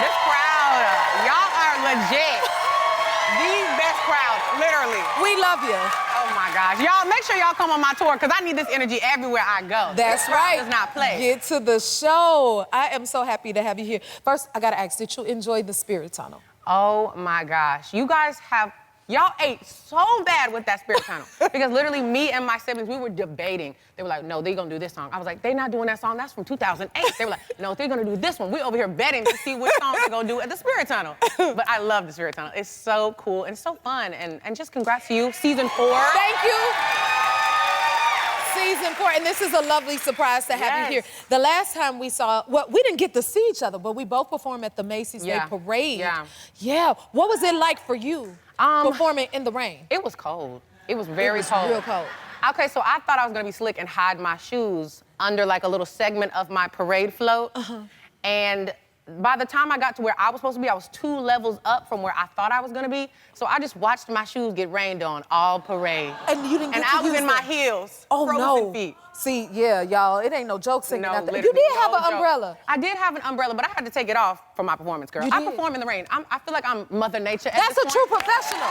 This crowd, y'all are legit. The best crowd, literally. We love you. Oh my gosh. Y'all, make sure y'all come on my tour because I need this energy everywhere I go. That's right. Does not play. Get to the show. I am so happy to have you here. First, I gotta ask, did you enjoy the Spirit Tunnel? Oh my gosh. You guys y'all ate so bad with that Spirit Tunnel. Because literally me and my siblings, we were debating. They were like, no, they're gonna do this song. I was like, they're not doing that song. That's from 2008. They were like, no, they're gonna do this one. We over here betting to see which song they're gonna do at the Spirit Tunnel. But I love the Spirit Tunnel. It's so cool and so fun. And just congrats to you, season 4. Thank you. Season 4, and this is a lovely surprise to have you here. The last time we saw, well, we didn't get to see each other, but we both performed at the Macy's Day Parade. Yeah. What was it like for you performing in the rain? It was cold. It was very cold. Real cold. Okay, so I thought I was gonna be slick and hide my shoes under like a little segment of my parade float. And by the time I got to where I was supposed to be, I was 2 levels up from where I thought I was gonna be. So I just watched my shoes get rained on all parade. And you didn't get to I was use in my heels. Oh, frozen feet. See, yeah, y'all, it ain't no joke singing out there. literally, You did have no an joke. umbrella. I did have an umbrella, but I had to take it off for my performance, girl. I perform in the rain. I feel like I'm Mother Nature at That's this a point. true professional.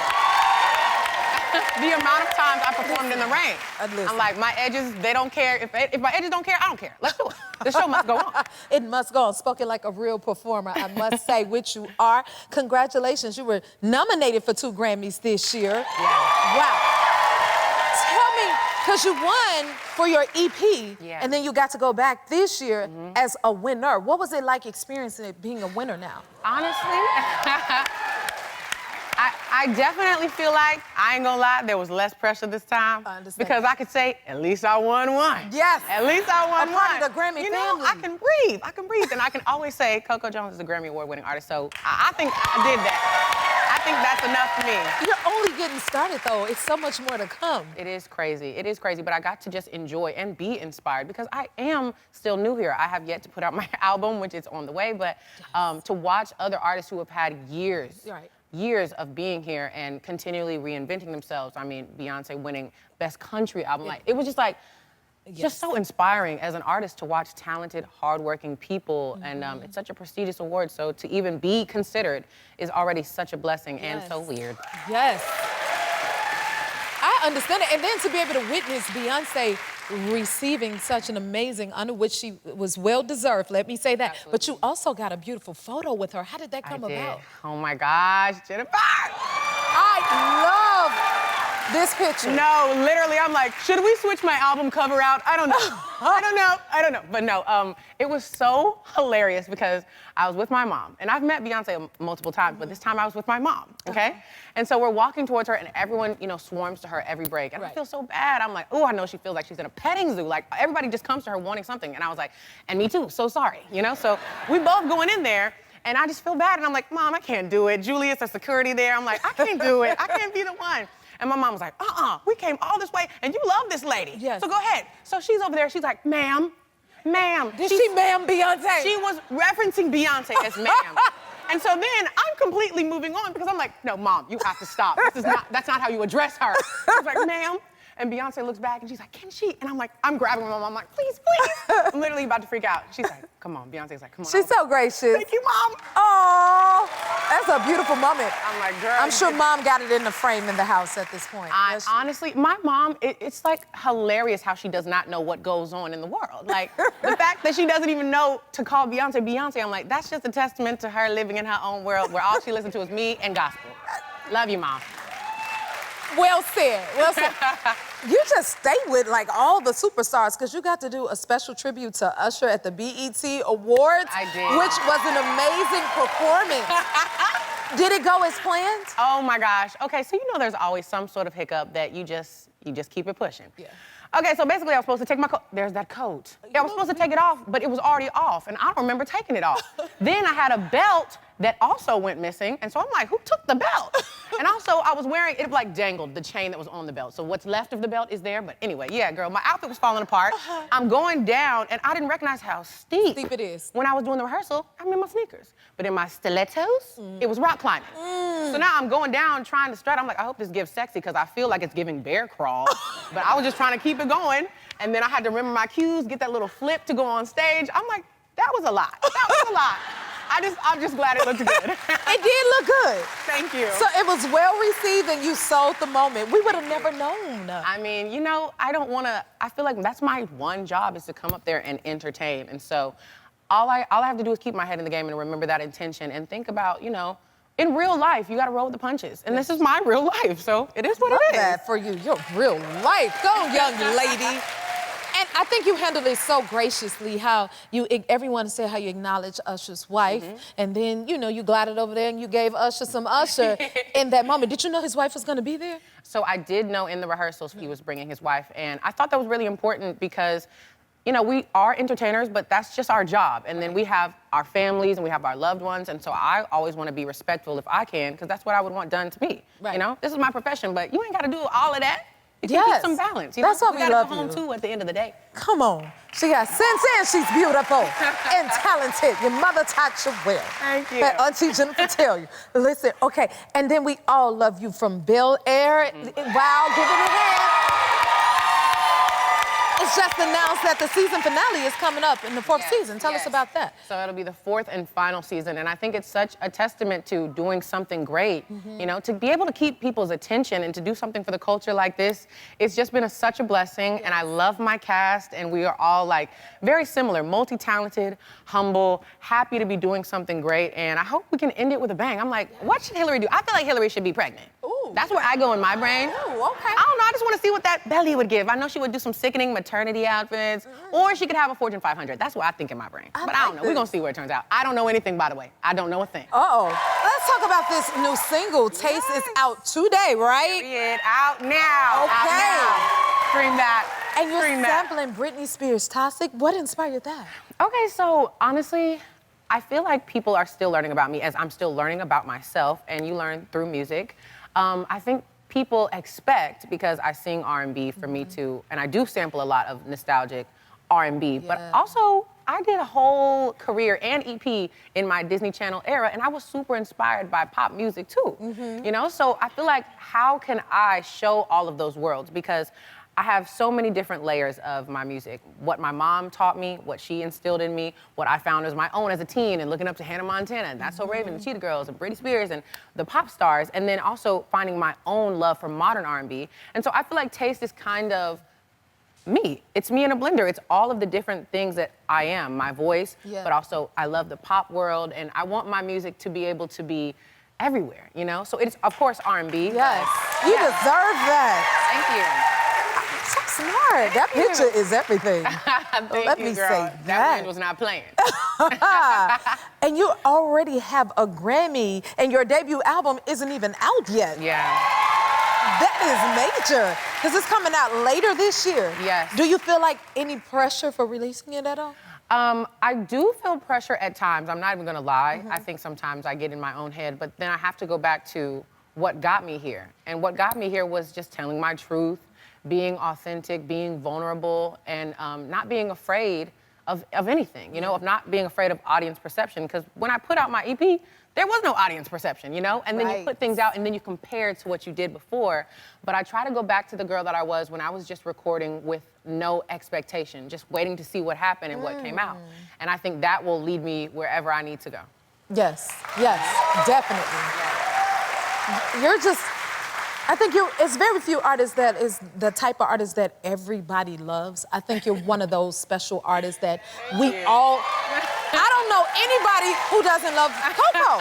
The amount of times I performed in the rain. Listen. I'm like, my edges, they don't care. If my edges don't care, I don't care. Let's do it. The show must go on. It must go on. Spoken like a real performer, I must say, which you are. Congratulations. You were nominated for 2 Grammys this year. Yeah. Wow. Tell me, because you won for your EP, and then you got to go back this year as a winner. What was it like experiencing it being a winner now? Honestly, I definitely feel like, I ain't gonna lie, there was less pressure this time. I understand. Because I could say, at least I won one. Yes. At least I won A one. part of the Grammy family. I can breathe. And I can always say Coco Jones is a Grammy Award-winning artist, so I think I did that. I think that's enough for me. You're only getting started, though. It's so much more to come. It is crazy, but I got to just enjoy and be inspired because I am still new here. I have yet to put out my album, which is on the way, but to watch other artists who have had years of being here and continually reinventing themselves. I mean, Beyoncé winning Best Country Album. Like, it was just like, just so inspiring as an artist to watch talented, hardworking people. And it's such a prestigious award. So to even be considered is already such a blessing and so weird. Yes. I understand it. And then to be able to witness Beyoncé receiving such an amazing honor, which she was well-deserved, let me say that. Absolutely. But you also got a beautiful photo with her. How did that come about? Oh my gosh, Jennifer! I love this picture. No, literally, I'm like, should we switch my album cover out? I don't know. I don't know. But no, it was so hilarious because I was with my mom. And I've met Beyoncé multiple times, but this time I was with my mom, okay? And so we're walking towards her and everyone, swarms to her every break. And I feel so bad. I'm like, oh, I know she feels like she's in a petting zoo. Like, everybody just comes to her wanting something. And I was like, and me too, so sorry, So we both going in there. And I just feel bad. And I'm like, Mom, I can't do it. Julius, the security there. I'm like, I can't do it. I can't be the one. And my mom was like, we came all this way, and you love this lady. Yes. So go ahead. So she's over there, she's like, ma'am. Did she ma'am Beyoncé? She was referencing Beyoncé as ma'am. And so then I'm completely moving on because I'm like, no, Mom, you have to stop. That's not how you address her. I was like, ma'am. And Beyoncé looks back and she's like, can she? And I'm like, I'm grabbing my mom. I'm like, please, please. I'm literally about to freak out. She's like, come on. Beyonce's like, come on. She's so gracious. Thank you, Mom. Oh, that's a beautiful moment. I'm like, girl. I'm sure Mom got it in the frame in the house at this point. Honestly, my mom, it's like hilarious how she does not know what goes on in the world. Like, the fact that she doesn't even know to call Beyoncé Beyoncé, I'm like, that's just a testament to her living in her own world where all she listens to is me and gospel. Love you, Mom. Well said, well said. You just stay with like all the superstars because you got to do a special tribute to Usher at the BET Awards. I did. Which was an amazing performance. Did it go as planned? Oh my gosh. Okay, so there's always some sort of hiccup that you just keep it pushing. Yeah. Okay, so basically I was supposed to take my coat. There's that coat. Yeah, I was supposed to take it off, but it was already off, and I don't remember taking it off. Then I had a belt that also went missing, and so I'm like, who took the belt? And also, I was wearing, it like dangled, the chain that was on the belt. So what's left of the belt is there, but anyway, yeah, girl, my outfit was falling apart. I'm going down, and I didn't recognize how steep it is. When I was doing the rehearsal, I'm in my sneakers. But in my stilettos, it was rock climbing. So now I'm going down, trying to strut. I'm like, I hope this gives sexy, because I feel like it's giving bear crawl. But I was just trying to keep it going, and then I had to remember my cues, get that little flip to go on stage. I'm like, that was a lot. That was a lot. I'm just glad it looked good. It did look good. Thank you. So it was well received and you sold the moment. We would have never known. I mean, you know, I feel like that's my one job is to come up there and entertain. And so all I have to do is keep my head in the game and remember that intention and think about, you know, in real life, you gotta roll with the punches. And this is my real life, so it is what it is. Love that for you, your real life. Go, young lady. And I think you handled it so graciously, how everyone said how you acknowledged Usher's wife, and then, you know, you glided over there and you gave Usher some Usher in that moment. Did you know his wife was gonna be there? So I did know in the rehearsals he was bringing his wife, and I thought that was really important because, you know, we are entertainers, but that's just our job. And then we have our families and we have our loved ones, and so I always wanna be respectful if I can, because that's what I would want done to me, you know? This is my profession, but you ain't gotta do all of that. You can keep some balance. You That's know? what we love gotta go home too at the end of the day. Come on. She got sense and she's beautiful and talented. Your mother taught you well. Thank you. Let Auntie Jennifer tell you. Listen, okay, and then we all love you from Bel Air. Wow, give it a hand. It's just announced that the season finale is coming up in the fourth season. Tell us about that. So it'll be the fourth and final season, and I think it's such a testament to doing something great. You know, to be able to keep people's attention and to do something for the culture like this, it's just been such a blessing, and I love my cast, and we are all like very similar, multi-talented, humble, happy to be doing something great, and I hope we can end it with a bang. I'm like, what should Hillary do? I feel like Hillary should be pregnant. Ooh. That's where I go in my brain. Ooh, okay. I don't know, I just want to see what that belly would give. I know she would do some sickening maternity outfits, or she could have a Fortune 500. That's what I think in my brain. But I don't know. We're going to see where it turns out. I don't know anything, by the way. I don't know a thing. Uh-oh. Let's talk about this new single. Taste is out today, right? Period. Out now. Okay. Out now. Stream that. And you're Stream sampling Britney Spears' Toxic. What inspired that? Okay, so honestly, I feel like people are still learning about me as I'm still learning about myself, and you learn through music. I think people expect, because I sing R&B, for me to, and I do sample a lot of nostalgic R&B, but also I did a whole career and EP in my Disney Channel era, and I was super inspired by pop music too, you know? So I feel like, how can I show all of those worlds? Because I have so many different layers of my music. What my mom taught me, what she instilled in me, what I found as my own as a teen and looking up to Hannah Montana and That's So Raven, the Cheetah Girls, and Britney Spears, and the pop stars, and then also finding my own love for modern R&B. And so I feel like Taste is kind of me. It's me in a blender. It's all of the different things that I am, my voice, but also I love the pop world, and I want my music to be able to be everywhere, you know? So it's, of course, R&B. Yes, you deserve that. Thank you. So smart. That picture is everything. Let me girl. say That wind was not playing. And you already have a Grammy, and your debut album isn't even out yet. Yeah. That is major, because it's coming out later this year. Yes. Do you feel like any pressure for releasing it at all? I do feel pressure at times. I'm not even gonna lie. I think sometimes I get in my own head, but then I have to go back to what got me here. And what got me here was just telling my truth, being authentic, being vulnerable, and not being afraid of anything, you know, of not being afraid of audience perception. Because when I put out my EP, there was no audience perception, you know? And then you put things out and then you compare it to what you did before. But I try to go back to the girl that I was when I was just recording with no expectation, just waiting to see what happened and what came out. And I think that will lead me wherever I need to go. Yes, definitely. You're just, I think it's very few artists that is the type of artist that everybody loves. I think you're one of those special artists that we all, I don't know anybody who doesn't love Coco.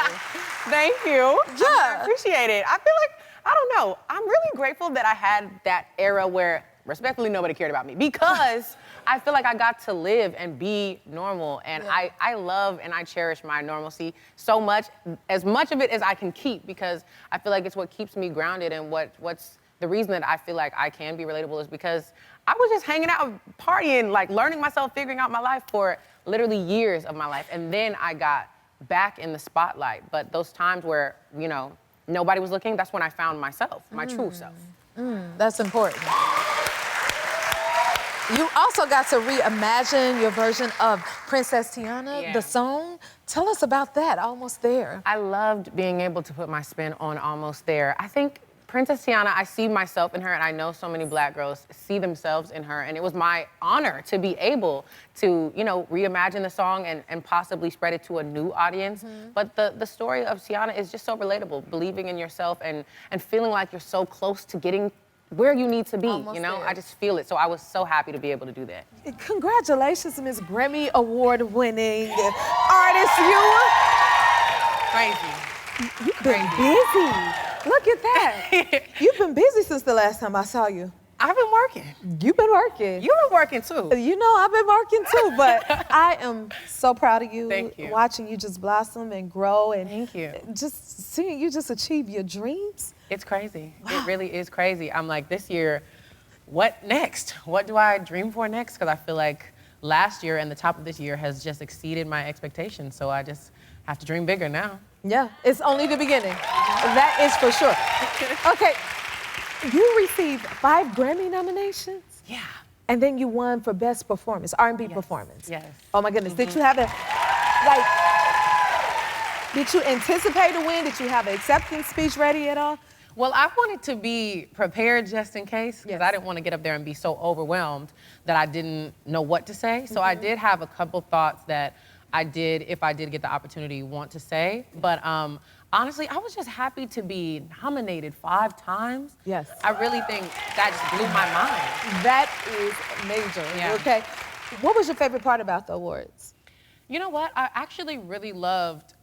Thank you. Yeah. I appreciate it. I feel like, I don't know, I'm really grateful that I had that era where, respectfully, nobody cared about me, because I feel like I got to live and be normal, and I love and I cherish my normalcy so much, as much of it as I can keep, because I feel like it's what keeps me grounded, and what's the reason that I feel like I can be relatable is because I was just hanging out, partying, like learning myself, figuring out my life for literally years of my life, and then I got back in the spotlight. But those times where, you know, nobody was looking, that's when I found myself, my true self. That's important. You also got to reimagine your version of Princess Tiana, the song. Tell us about that, Almost There. I loved being able to put my spin on Almost There. I think Princess Tiana, I see myself in her, and I know so many Black girls see themselves in her, and it was my honor to be able to, you know, reimagine the song and possibly spread it to a new audience. But the story of Tiana is just so relatable, believing in yourself and feeling like you're so close to getting where you need to be, Almost you know? there. I just feel it, so I was so happy to be able to do that. Congratulations, Miss Grammy Award-winning artist, you. Crazy. You've been busy. Look at that. You've been busy since the last time I saw you. I've been working. You've been working. You've been working too. You know, I've been working too, but I am so proud of you. Thank you. Watching you just blossom and grow and Thank you. just seeing you just achieve your dreams. It's crazy. Wow. It really is crazy. I'm like, this year, what next? What do I dream for next? Because I feel like last year and the top of this year has just exceeded my expectations. So I just have to dream bigger now. Yeah, it's only the beginning. That is for sure. Okay, you received 5 Grammy nominations? Yeah. And then you won for Best Performance, R&B Performance. Yes. Oh my goodness, did you have like, did you anticipate a win? Did you have an acceptance speech ready at all? Well, I wanted to be prepared just in case, because I didn't want to get up there and be so overwhelmed that I didn't know what to say. So I did have a couple thoughts that I did, if I did get the opportunity, want to say. But honestly, I was just happy to be nominated 5 times. Yes. I really think that just blew my mind. That is major, Yeah. okay? What was your favorite part about the awards? You know what? I actually really loved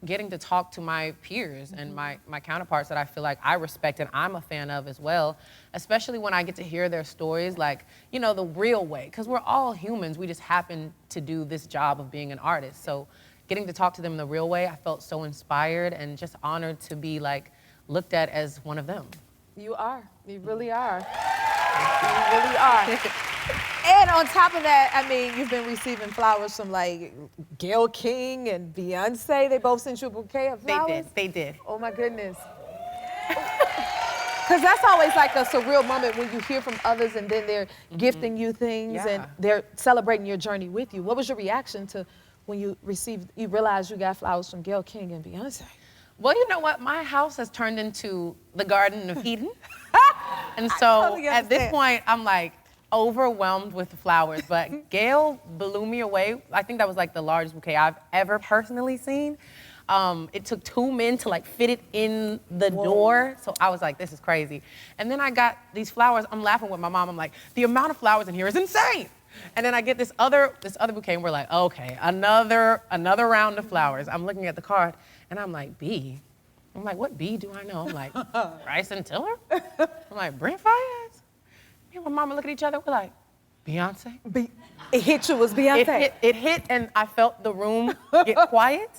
getting to talk to my peers and my counterparts that I feel like I respect and I'm a fan of as well, especially when I get to hear their stories, like, you know, the real way, because we're all humans. We just happen to do this job of being an artist. So getting to talk to them the real way, I felt so inspired and just honored to be like looked at as one of them. You are. You really are. You really are. And on top of that, I mean, you've been receiving flowers from like Gayle King and Beyoncé. They both sent you a bouquet of flowers? They did. Oh my goodness. Because that's always like a surreal moment when you hear from others and then they're gifting you things and they're celebrating your journey with you. What was your reaction to when you realized you got flowers from Gayle King and Beyoncé? Well, you know what? My house has turned into the Garden of Eden. And so totally at this understand. point, I'm like overwhelmed with the flowers. But Gayle blew me away. I think that was like the largest bouquet I've ever personally seen. It took 2 men to like fit it in the door. So I was like, this is crazy. And then I got these flowers. I'm laughing with my mom. I'm like, the amount of flowers in here is insane. And then I get this other bouquet and we're like, okay, another round of flowers. I'm looking at the card and I'm like, B. I'm like, what B do I know? I'm like, Bryson Tiller? I'm like, Brent Fayez? Me and my mama look at each other, we're like, Beyonce? It hit you, was Beyonce. It hit and I felt the room get quiet.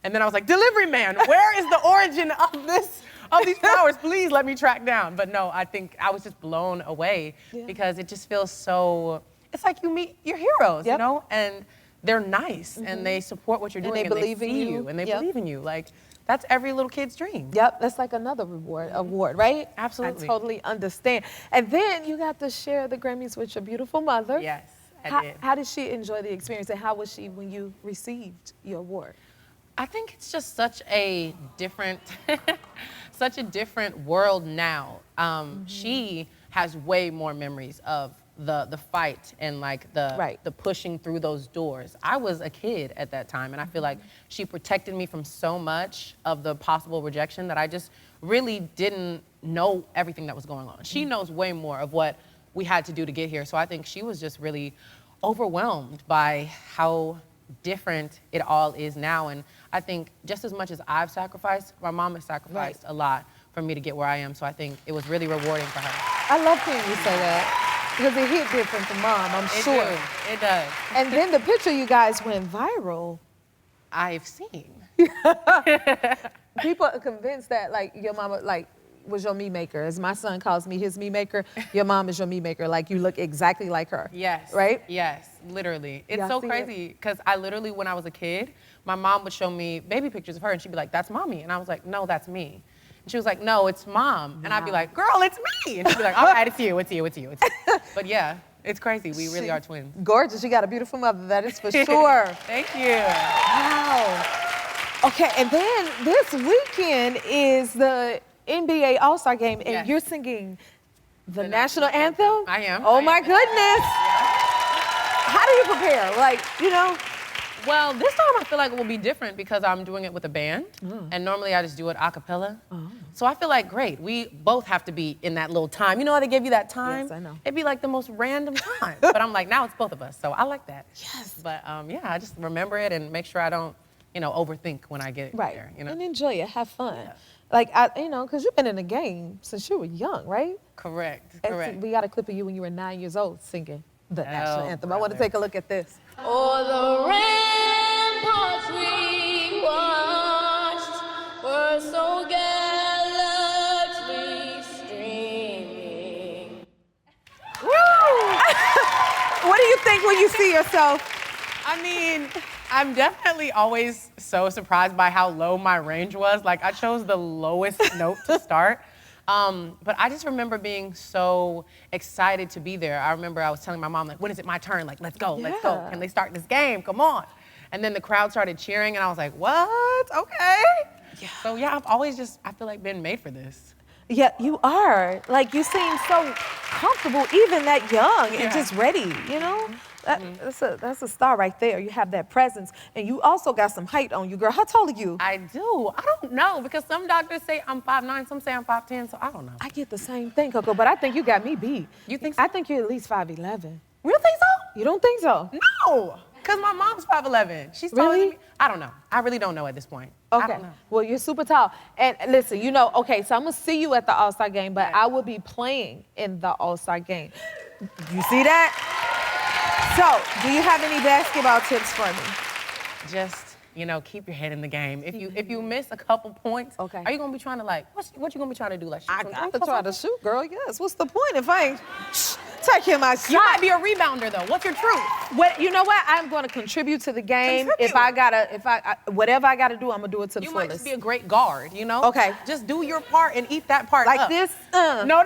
And then I was like, delivery man, where is the origin of these flowers? Please let me track down. But no, I think I was just blown away because it just feels so, it's like you meet your heroes, you know? And they're nice and they support what you're doing and they believe in you and they believe in you. Like, that's every little kid's dream. Yep, that's like another award, right? Absolutely. I totally understand. And then you got to share the Grammys with your beautiful mother. Yes, I did. How did she enjoy the experience and how was she when you received your award? I think it's just such a different, such a different world now. She has way more memories of the fight and like the pushing through those doors. I was a kid at that time and I feel like she protected me from so much of the possible rejection that I just really didn't know everything that was going on. She knows way more of what we had to do to get here. So I think she was just really overwhelmed by how different it all is now. And I think just as much as I've sacrificed, my mom has sacrificed a lot for me to get where I am. So I think it was really rewarding for her. I love hearing you say that. Because it hit different from mom, I'm sure. It does. And then the picture you guys went viral. I've seen. People are convinced that like your mama was your me maker. As my son calls me his me maker, your mom is your me maker. Like you look exactly like her. Yes. Right? Yes, literally. It's so crazy because I literally, when I was a kid, my mom would show me baby pictures of her and she'd be like, that's mommy. And I was like, no, that's me. And she was like, no, it's mom. And I'd be like, girl, it's me. And she'd be like, all right, it's you. But yeah, it's crazy. We really are twins. Gorgeous. You got a beautiful mother, that is for sure. Thank you. Wow. Okay, and then this weekend is the NBA All-Star Game, and Yes. you're singing the national anthem? I am. Oh, my goodness. How do you prepare? Like, you know? Well, this time I feel like it will be different because I'm doing it with a band, and normally I just do it a cappella. So I feel like, great, we both have to be in that little time. You know how they give you that time? Yes, I know. It'd be like the most random time. But I'm like, now it's both of us, so I like that. Yes. But yeah, I just remember it and make sure I don't, overthink when I get there, And enjoy it, have fun. Yeah. Like, because you've been in the game since you were young, right? Correct. We got a clip of you when you were 9 years old singing the national anthem. I want to brother. take a look at this. O'er the ramparts we watched were so gallantly streaming. What do you think when you see yourself? I mean, I'm definitely always so surprised by how low my range was. Like, I chose the lowest note to start. But I just remember being so excited to be there. I remember I was telling my mom, like, when is it my turn? Like, let's go, let's go. Can they start this game? Come on. And then the crowd started cheering, and I was like, what? Okay. Yeah. So, yeah, I've always just, I feel like, been made for this. Yeah, you are. Like, you seem so comfortable, even that young, and just ready, you know? That's a star right there. You have that presence. And you also got some height on you, girl. How tall are you? I do. I don't know, because some doctors say I'm 5'9", some say I'm 5'10", so I don't know. I get the same thing, Coco, but I think you got me beat. You think so? I think you're at least 5'11". You think so? You don't think so? No, because my mom's 5'11". She's taller Really? than me. I don't know. I really don't know at this point. I Okay. don't know. Well, you're super tall. And listen, okay, so I'm going to see you at the All-Star game, but I will be playing in the All-Star game. You see that? So, do you have any basketball tips for me? Just, keep your head in the game. If you miss a couple points, Okay. are you gonna be trying to what you gonna be trying to do? Like, shoot I some got to threes or try to something? shoot, girl. Yes. What's the point if I ain't taking my shot? You might be a rebounder though. What's your truth? You know what? I'm going to contribute to the game. Whatever I gotta do, I'm gonna do it to the You fullest. might just be a great guard, Okay. Just do your part and eat that part Like up. this. No.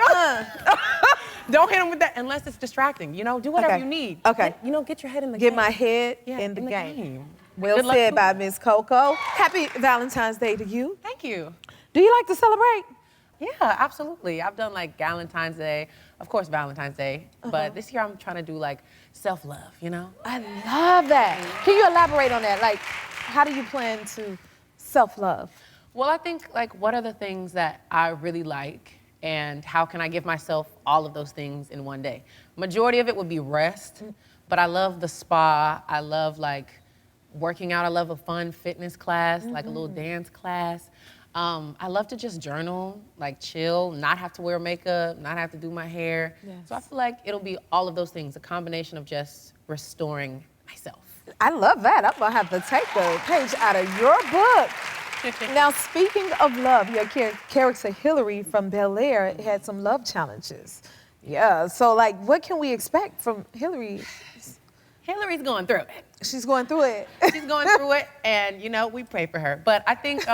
Don't hit him with that unless it's distracting. Do whatever Okay. you need. Okay. Get your head in the Get game. my head Yeah, in the game. Good Well luck said to by you. Miss Coco. Happy Valentine's Day to you. Thank you. Do you like to celebrate? Yeah, absolutely. I've done like Valentine's Day, of course Valentine's Day, but this year I'm trying to do like self-love, I love that. Can you elaborate on that? Like, how do you plan to self-love? Well, I think like what are the things that I really like and how can I give myself all of those things in one day? Majority of it would be rest, but I love the spa. I love like working out. I love a fun fitness class, like a little dance class. I love to just journal, like chill, not have to wear makeup, not have to do my hair. Yes. So I feel like it'll be all of those things, a combination of just restoring myself. I love that. I'm gonna have to take a page out of your book. Now, speaking of love, your character Hillary from Bel Air had some love challenges. Yeah, so like, what can we expect from Hillary? Hillary's going through it. She's going through it. She's going through it, and we pray for her. But I think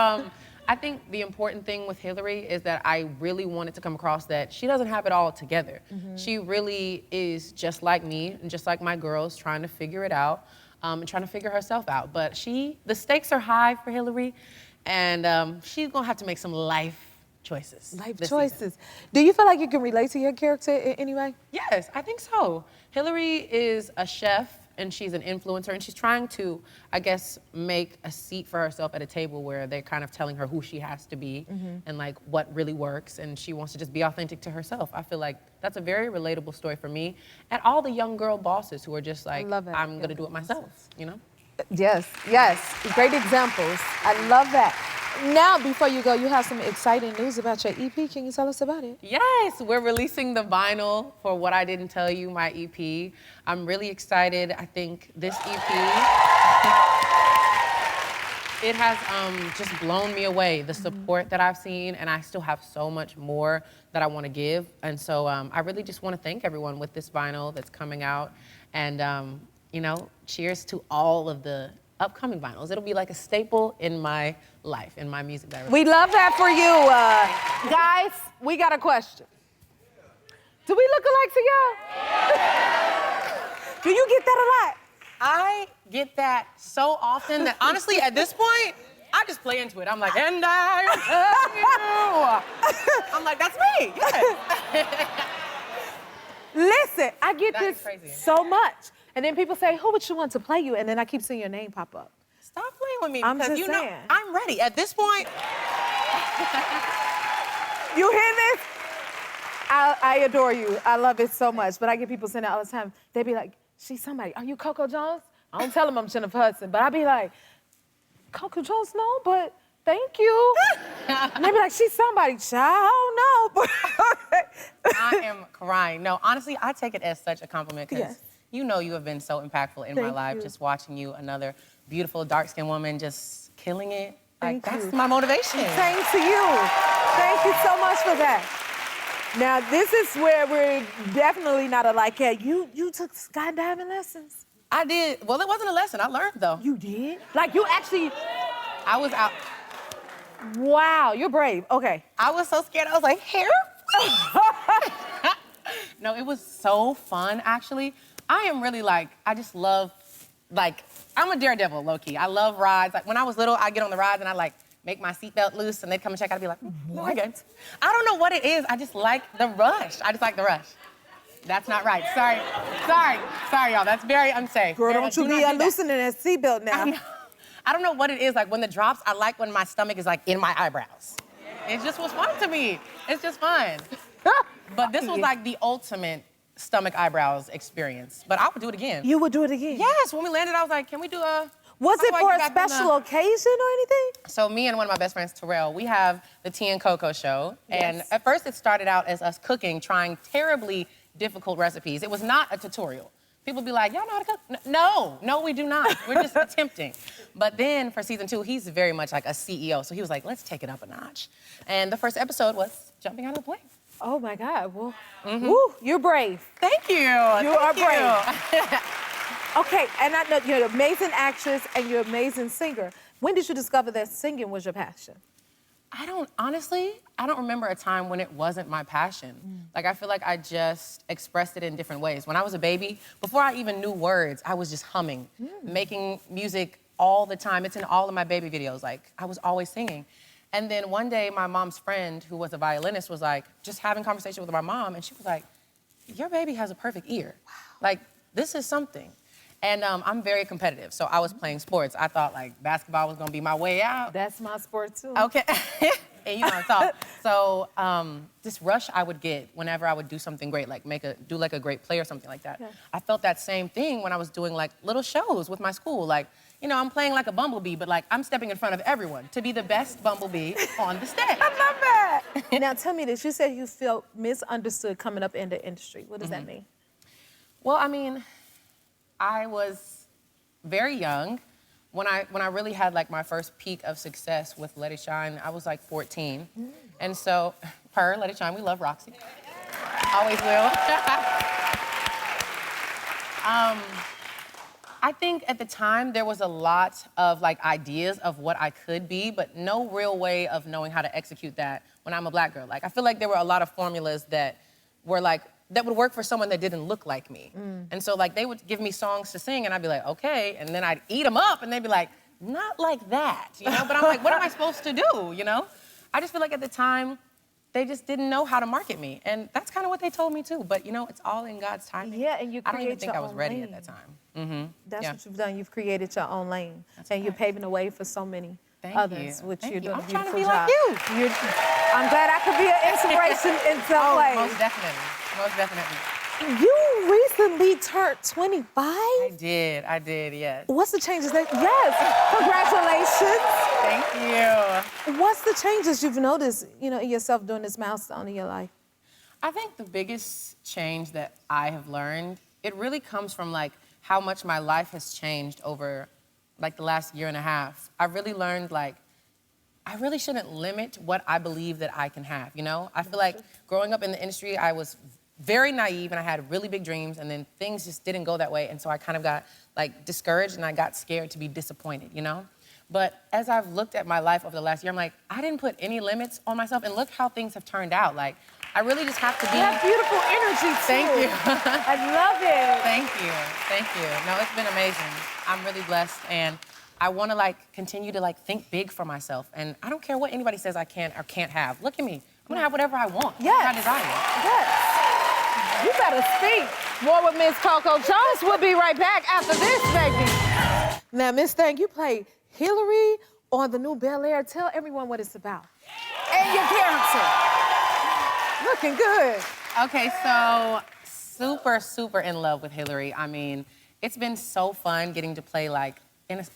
the important thing with Hillary is that I really wanted to come across that she doesn't have it all together. She really is just like me and just like my girls, trying to figure it out and trying to figure herself out. But the stakes are high for Hillary, and she's gonna have to make some life choices. Life this choices. season. Do you feel like you can relate to your character in any way? Yes, I think so. Hillary is a chef and she's an influencer and she's trying to, I guess, make a seat for herself at a table where they're kind of telling her who she has to be and like what really works, and she wants to just be authentic to herself. I feel like that's a very relatable story for me and all the young girl bosses who are just like, I'm gonna do it myself, Yes, great examples. I love that. Now, before you go, you have some exciting news about your EP. Can you tell us about it? Yes, we're releasing the vinyl for What I Didn't Tell You, my EP. I'm really excited. I think this EP, it has just blown me away, the support that I've seen, and I still have so much more that I want to give. And so I really just want to thank everyone with this vinyl that's coming out. And, cheers to all of the upcoming vinyls. It'll be like a staple in my life, in my music. We love that for you. Guys, we got a question. Do we look alike to y'all? Do you get that a lot? I get that so often that honestly, at this point, I I just play into it. I'm like, and I tell you. I'm like, that's me. Yes. Listen, I get That is this crazy. so much. And then people say, who would you want to play you? And then I keep seeing your name pop up. Stop playing with me I'm because just you know saying. I'm ready. At this point, You hear this? I adore you. I love it so much. But I get people saying that all the time. They be like, she's somebody. Are you Coco Jones? I don't tell them I'm Jennifer Hudson, but I be like, Coco Jones, no, but thank you. And they be like, she's somebody. Child, no. I am crying. No, honestly, I take it as such a compliment because Yes. you know you have been so impactful in my Thank life. you. Just watching you, another beautiful dark-skinned woman, just killing it. Thank Like, you. that's my motivation. Same to you. Thank you so much for that. Now, this is where we're definitely not alike. Yeah, you took skydiving lessons. I did. Well, it wasn't a lesson. I learned, though. You did? Like, you actually, I was out. wow, you're brave. Okay. I was so scared. I was like, hair? No, it was so fun, actually. I am really like, I just love, like, I'm a daredevil, low-key. I love rides. Like, when I was little, I'd get on the rides and I'd, like, make my seatbelt loose and they'd come and check. I'd be like, oh my God. I don't know what it is. I just like the rush. I just like the rush. That's not right. Sorry, y'all. That's very unsafe. Girl, Very- don't you do be not do that. unloosening that seatbelt now. I know. I don't know what it is. Like, when the drops, I like when my stomach is, like, in my eyebrows. It just was fun to me. It's just fun. But this was, like, the ultimate stomach eyebrows experience. But I would do it again. You would do it again? Yes, when we landed, I was like, can we do a... Was how it do I for get a back on the- special occasion or anything? So me and one of my best friends, Terrell, we have the Tea and Coco show. And Yes. at first it started out as us cooking, trying terribly difficult recipes. It was not a tutorial. People be like, y'all know how to cook? No, we do not. We're just attempting. But then for season 2, he's very much like a CEO. So he was like, let's take it up a notch. And the first episode was jumping out of the plane. Oh my God, well, woo, you're brave. Thank you. You are brave. Okay, and I know you're an amazing actress and you're an amazing singer. When did you discover that singing was your passion? Honestly, I don't remember a time when it wasn't my passion. Like, I feel like I just expressed it in different ways. When I was a baby, before I even knew words, I was just humming, making music all the time. It's in all of my baby videos. Like, I was always singing. And then one day, my mom's friend, who was a violinist, was like, just having conversation with my mom, and she was like, your baby has a perfect ear. Wow. Like, this is something. And I'm very competitive, so I was playing sports. I thought, like, basketball was gonna be my way out. That's my sport, too. Okay. And you know, it's all. So this rush I would get whenever I would do something great, like do like a great play or something like that. Yeah. I felt that same thing when I was doing like little shows with my school. Like, you know, I'm playing like a bumblebee, but like I'm stepping in front of everyone to be the best bumblebee on the stage. I love that. Now tell me this, you said you felt misunderstood coming up in the industry. What does that mean? Well, I mean, I was very young. When I really had like my first peak of success with Let It Shine, I was like 14. And so, Let It Shine, we love Roxy. Always will. I think at the time there was a lot of like ideas of what I could be, but no real way of knowing how to execute that when I'm a black girl. Like, I feel like there were a lot of formulas that were like, that would work for someone that didn't look like me. And so like they would give me songs to sing and I'd be like, okay. And then I'd eat them up and they'd be like, not like that, you know? But I'm like, what am I supposed to do, you know? I just feel like at the time, they just didn't know how to market me. And that's kind of what they told me too. But you know, it's all in God's timing. Yeah, and you I don't even create think your I was own ready lane. at that time. That's Yeah. what you've done. You've created your own lane. That's and you're right. paving the way for so many Thank others, you. which Thank you're you. doing I'm a trying to beautiful be job. like you. I'm glad I could be an inspiration in some way. Most definitely. Most definitely. You recently turned 25? I did, yes. What's the changes that, yes, congratulations. Thank you. What's the changes you've noticed, you know, in yourself during this milestone in your life? I think the biggest change that I have learned, it really comes from like how much my life has changed over like the last year and a half. I really learned like, I really shouldn't limit what I believe that I can have, you know? I feel like growing up in the industry, I was very naive and I had really big dreams and then things just didn't go that way. And so I kind of got like discouraged and I got scared to be disappointed, you know? But as I've looked at my life over the last year, I'm like, I didn't put any limits on myself and look how things have turned out. Like, I really just have to be. You have beautiful energy, too. Thank you. I love it. Thank you. No, it's been amazing. I'm really blessed and I want to like continue to like think big for myself, and I don't care what anybody says I can or can't have. Look at me. I'm gonna have whatever I want. Yes. I desire. Yes. You better speak. More with Miss Coco Jones. We'll be right back after this, baby. Now, Miss Thang, you play Hillary on the new Bel Air. Tell everyone what it's about. And your character. Looking good. Okay, so super in love with Hillary. I mean, it's been so fun getting to play like,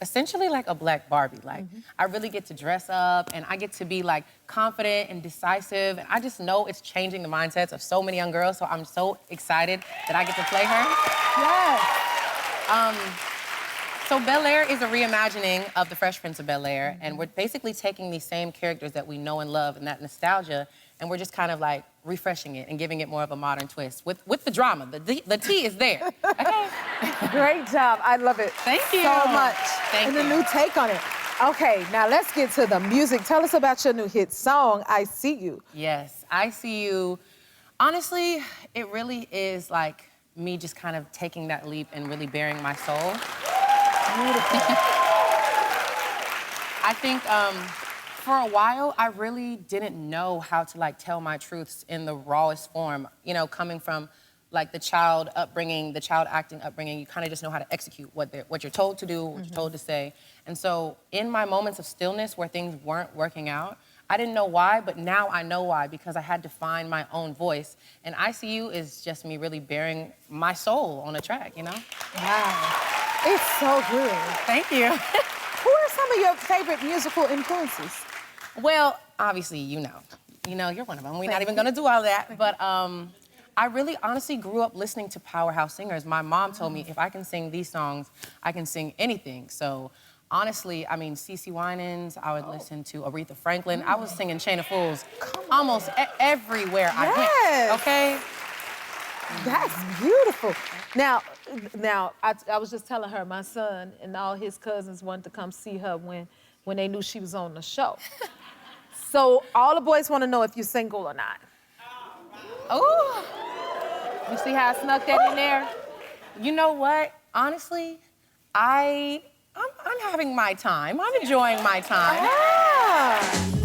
essentially like a black Barbie. Like, I really get to dress up and I get to be like confident and decisive. And I just know it's changing the mindsets of so many young girls. So I'm so excited that I get to play her. Yes. So Bel Air is a reimagining of the Fresh Prince of Bel Air. And we're basically taking these same characters that we know and love and that nostalgia, and we're just kind of like refreshing it and giving it more of a modern twist with the drama. The tea is there. Okay? Great job. I love it. Thank you. So much. Thank and you. a new take on it. Okay, now let's get to the music. Tell us about your new hit song, I See You. Yes, I See You. Honestly, it really is like me just kind of taking that leap and really bearing my soul. Beautiful. I think for a while, I really didn't know how to like tell my truths in the rawest form. You know, coming from like the child upbringing, the child acting upbringing, you kind of just know how to execute what you're told to do, what you're told to say. And so in my moments of stillness where things weren't working out, I didn't know why, but now I know why, because I had to find my own voice. And I See You is just me really bearing my soul on a track, you know? Wow. It's so good. Thank you. Who are some of your favorite musical influences? Well, obviously, you know, you're one of them. We're not even gonna do all that, but I really honestly grew up listening to powerhouse singers. My mom told me if I can sing these songs, I can sing anything. So honestly, I mean, CeCe Winans, I would listen to Aretha Franklin. I was singing Chain of Fools almost everywhere I went, okay? That's beautiful. Now, I was just telling her, my son and all his cousins wanted to come see her when they knew she was on the show. So all the boys want to know if you're single or not. Oh, You see how I snuck that in there? you know what? Honestly, I'm having my time. I'm enjoying my time. Ah.